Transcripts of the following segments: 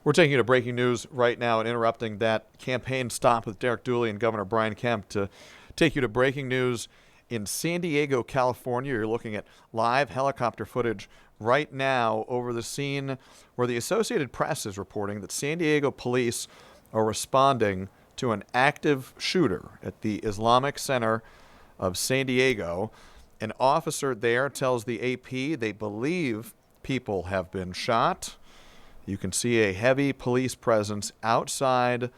We're taking you to breaking news right now and interrupting that campaign stop with Derek Dooley and Governor Brian Kemp to take you to breaking news in San Diego, California. You're looking at live helicopter footage right now over the scene where the Associated Press is reporting that San Diego police are responding to an active shooter at the Islamic Center of San Diego. An officer there tells the AP they believe people have been shot. You can see a heavy police presence outside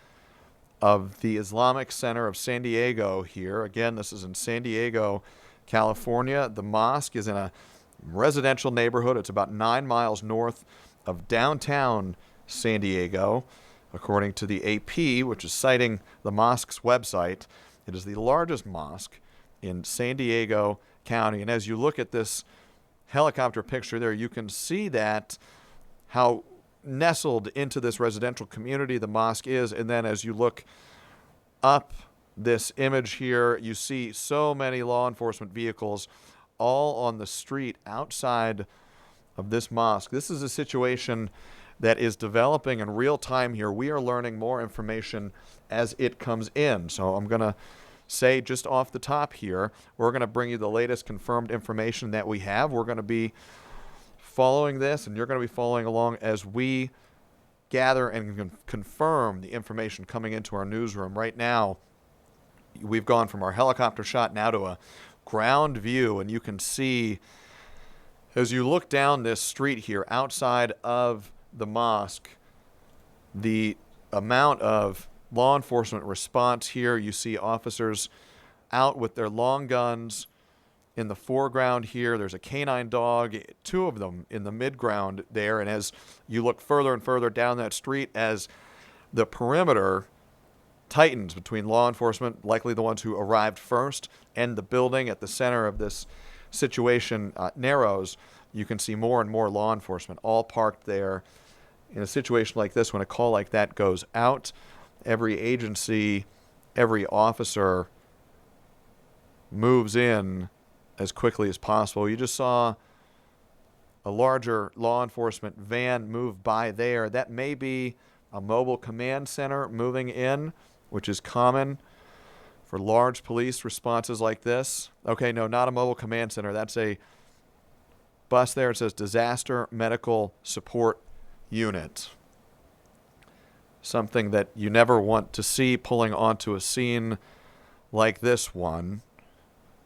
of the Islamic Center of San Diego here. Again, this is in San Diego, California. The mosque is in a residential neighborhood. It's about 9 miles north of downtown San Diego, according to the AP, which is citing the mosque's website. It is the largest mosque in San Diego County. And as you look at this helicopter picture there, you can see that how nestled into this residential community the mosque is. And then as you look up this image here, you see so many law enforcement vehicles all on the street outside of this mosque. This is a situation that is developing in real time here. We are learning more information as it comes in. So I'm going to say just off the top here, we're going to bring you the latest confirmed information that we have. We're going to be following this, and you're going to be following along as we gather and confirm the information coming into our newsroom. Right now, we've gone from our helicopter shot now to a ground view, and you can see as you look down this street here outside of the mosque, the amount of law enforcement response here. You see officers out with their long guns. In the foreground here, there's a canine dog, two of them in the midground there. And as you look further and further down that street, as the perimeter tightens between law enforcement, likely the ones who arrived first, and the building at the center of this situation narrows, you can see more and more law enforcement all parked there. In a situation like this, when a call like that goes out, every agency, every officer moves in as quickly as possible. You just saw a larger law enforcement van move by there. That may be a mobile command center moving in, which is common for large police responses like this. Okay, no, not a mobile command center. That's a bus there. It says Disaster Medical Support Unit. Something that you never want to see pulling onto a scene like this one.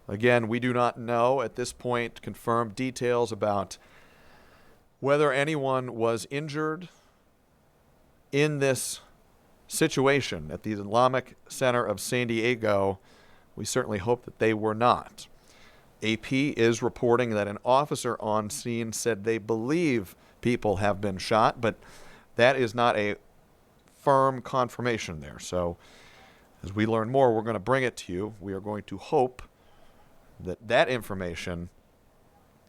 Again, we do not know at this point confirmed details about whether anyone was injured in this situation at the Islamic Center of San Diego. We certainly hope that they were not. AP is reporting that an officer on scene said they believe people have been shot, but that is not a firm confirmation there. So as we learn more, we're going to bring it to you. We are going to hope that information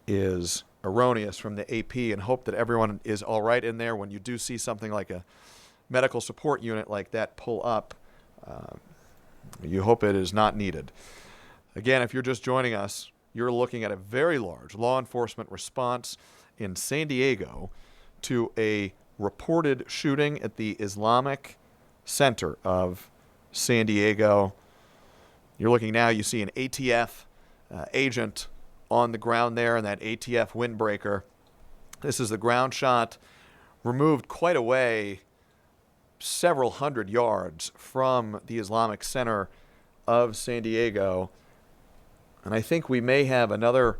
is erroneous from the AP and hope that everyone is all right in there. When you do see something like a medical support unit like that pull up, you hope it is not needed. Again, if you're just joining us, you're looking at a very large law enforcement response in San Diego to a reported shooting at the Islamic Center of San Diego. You're looking now, you see an ATF agent on the ground there, and that ATF windbreaker. This is the ground shot removed quite a way, several hundred yards from the Islamic Center of San Diego. And I think we may have another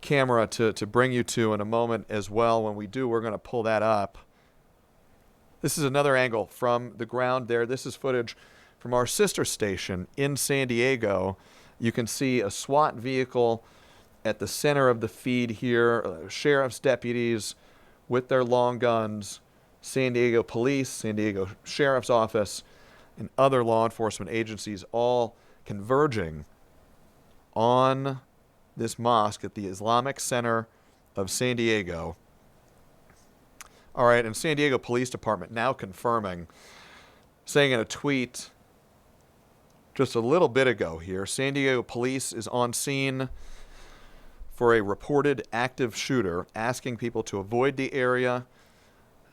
camera to bring you to in a moment as well. When we do, we're going to pull that up. This is another angle from the ground there. This is footage from our sister station in San Diego. You can see a SWAT vehicle at the center of the feed here, sheriff's deputies with their long guns, San Diego Police, San Diego Sheriff's Office, and other law enforcement agencies all converging on this mosque at the Islamic Center of San Diego. All right, and San Diego Police Department now confirming, saying in a tweet just a little bit ago here, San Diego Police is on scene for a reported active shooter, asking people to avoid the area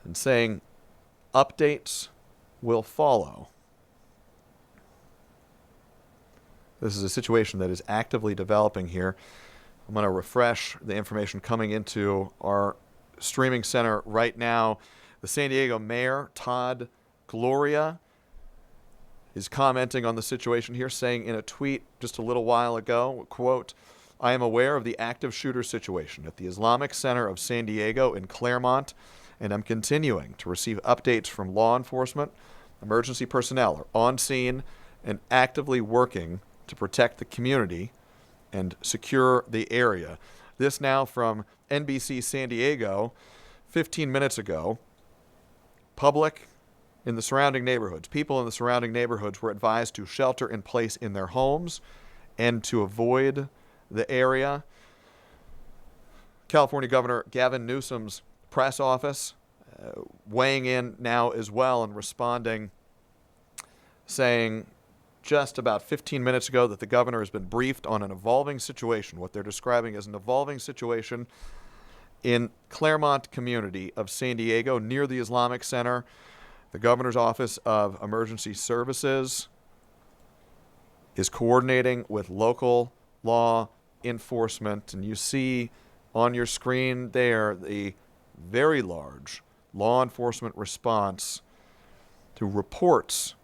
and saying Updates will follow. This is a situation that is actively developing here. I'm going to refresh the information coming into our streaming center right now. The San Diego Mayor, Todd Gloria, is commenting on the situation here, saying in a tweet just a little while ago, quote, "I am aware of the active shooter situation at the Islamic Center of San Diego in Claremont, and I'm continuing to receive updates from law enforcement. Emergency personnel are on scene and actively working to protect the community and secure the area." This now from NBC San Diego, 15 minutes ago. Public in the surrounding neighborhoods, people in the surrounding neighborhoods were advised to shelter in place in their homes and to avoid the area. California Governor Gavin Newsom's press office weighing in now as well and responding, saying just about 15 minutes ago that the governor has been briefed on an evolving situation, what they're describing as an evolving situation in Claremont community of San Diego near the Islamic Center. The governor's Office of Emergency Services is coordinating with local law enforcement, and you see on your screen there the very large law enforcement response to reports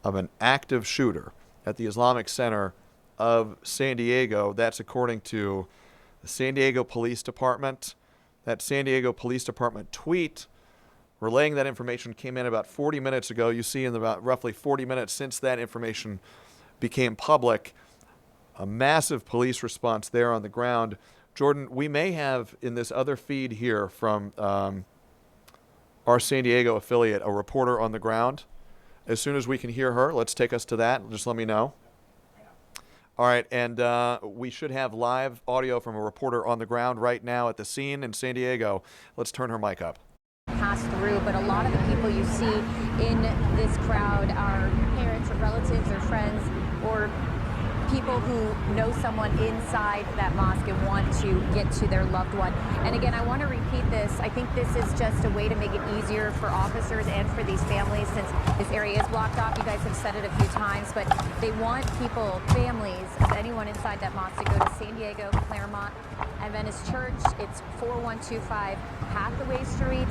of an active shooter at the Islamic Center of San Diego. That's according to the San Diego Police Department. That San Diego Police Department tweet relaying that information came in about 40 minutes ago. You see in about roughly 40 minutes since that information became public, a massive police response there on the ground. Jordan, we may have in this other feed here from our San Diego affiliate a reporter on the ground. As soon as we can hear her, let's take us to that. Just let me know. All right, and we should have live audio from a reporter on the ground right now at the scene in San Diego. Let's turn her mic up. Pass through, but a lot of the people you see in this crowd are parents or relatives or friends or people who know someone inside that mosque and want to get to their loved one. And again, I want to repeat this. I think this is just a way to make it easier for officers and for these families since this area is blocked off. You guys have said it a few times, but they want people, families, anyone inside that mosque to go to San Diego, Claremont Adventist Church. It's 4125 Hathaway Street.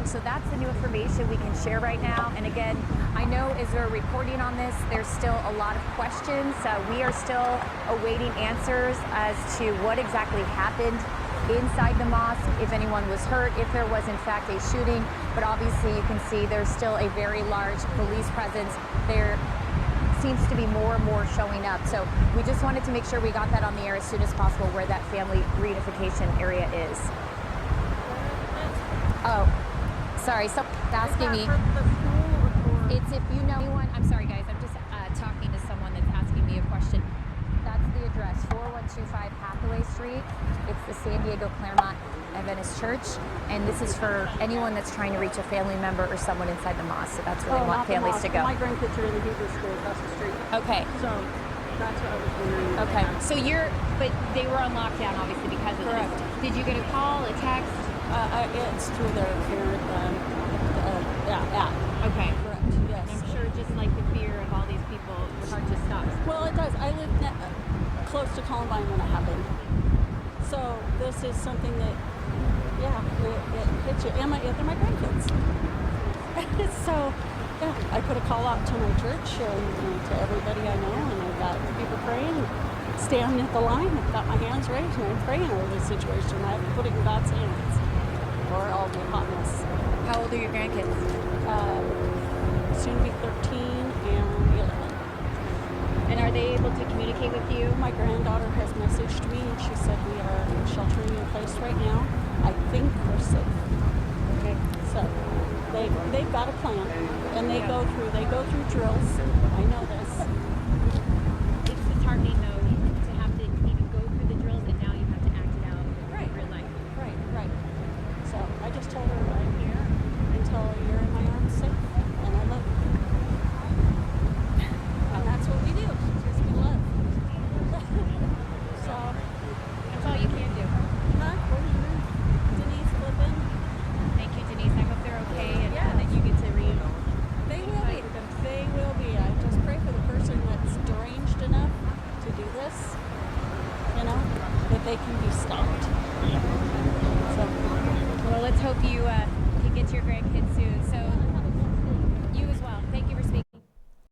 So that's the new information we can share right now. And again, I know as we're reporting on this, there's still a lot of questions. We are still awaiting answers as to what exactly happened inside the mosque, if anyone was hurt, if there was in fact a shooting. But obviously you can see there's still a very large police presence. There seems to be more and more showing up. So we just wanted to make sure we got that on the air as soon as possible where that family reunification area is. Oh, sorry, someone's asking me. It's if you know anyone, I'm sorry guys, I'm just talking to someone that's asking me a question. That's the address, 4125 Hathaway Street. It's the San Diego Claremont Adventist Church, and this is for anyone that's trying to reach a family member or someone inside the mosque. So that's where they want families to go. My grandkids are in the Hebrew school across the street. Okay. So that's what I was wondering. Okay. So but they were on lockdown obviously because of Correct. this. Did you get a call, a text? It's through their parent app. Okay. Correct. Yes. I'm sure just like the fear of all these people, it's hard to stop. Well, it does. I lived close to Columbine when it happened. So this is something that, it hits you. And they're my grandkids. So, I put a call out to my church and to everybody I know, and I've got people praying, standing at the line. I've got my hands raised, and I'm praying over this situation. I put it in God's hands, or I'll be a hot mess. How old are your grandkids? Soon to be 13 and 11. And are they able to communicate with you? My granddaughter has messaged me and she said we are sheltering in place right now. I think we're safe. Okay. So they've got a plan and they go through drills. I know this. It's disheartening though to have to even go through the drills and now you have to act it out in real life. Right. So I just told her I'm here until you're in my arms safe and I love you. And that's what we do. Because we love. So That's all you can do. Denise flipping. Thank you, Denise. I hope they're okay and Yeah. this, that they can be stopped. So, Well, let's hope you can get to your grandkids soon. So